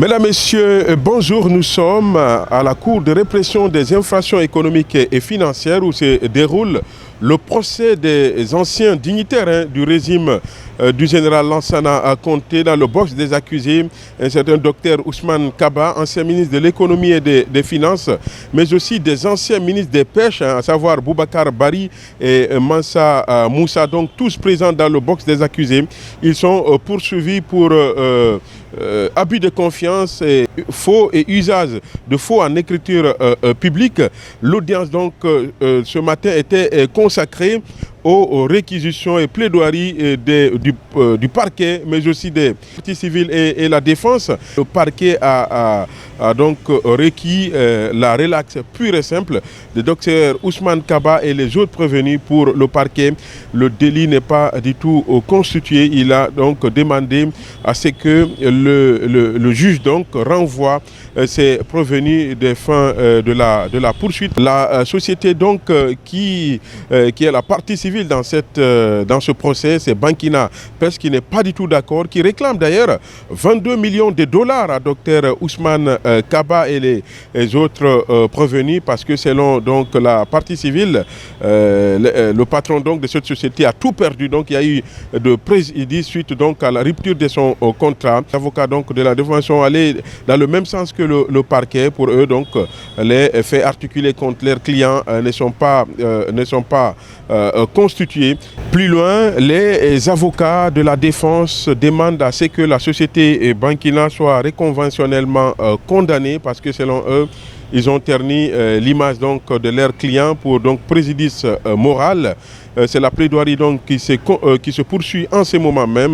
Mesdames, Messieurs, bonjour. Nous sommes à la Cour de répression des infractions économiques et financières où se déroule le procès des anciens dignitaires du régime du général Lansana Conté. Dans le box des accusés, un certain docteur Ousmane Kaba, ancien ministre de l'économie et des finances, mais aussi des anciens ministres des pêches, à savoir Boubacar Bari et Mansa Moussa, donc tous présents dans le box des accusés. Ils sont poursuivis pour abus de confiance, et faux et usage de faux en écriture publique. L'audience donc ce matin était consacrée aux réquisitions et plaidoiries du parquet, mais aussi des parties civiles et la défense. Le parquet a donc requis la relaxe pure et simple de docteur Ousmane Kaba et les autres prévenus. Pour le parquet, le délit n'est pas du tout constitué. Il a donc demandé à ce que le juge donc renvoie ces prévenus des fins de la poursuite. La société donc qui est la partie civile dans ce procès, c'est Bankina Pes, qui n'est pas du tout d'accord, qui réclame d'ailleurs 22 millions de dollars à docteur Ousmane Kaba et les autres prévenus, parce que selon donc la partie civile, le patron donc de cette société a tout perdu. Donc il y a eu de préjudice suite donc à la rupture de son contrat. Les avocats donc de la défense sont allés dans le même sens que le parquet. Pour eux donc les faits articulés contre leurs clients ne sont pas constitués. Plus loin, les avocats de la défense demandent à ce que la société Bankina soit réconventionnellement condamnée, parce que selon eux, ils ont terni l'image donc de leurs clients pour donc préjudice moral. C'est la plaidoirie donc qui se poursuit en ce moment même.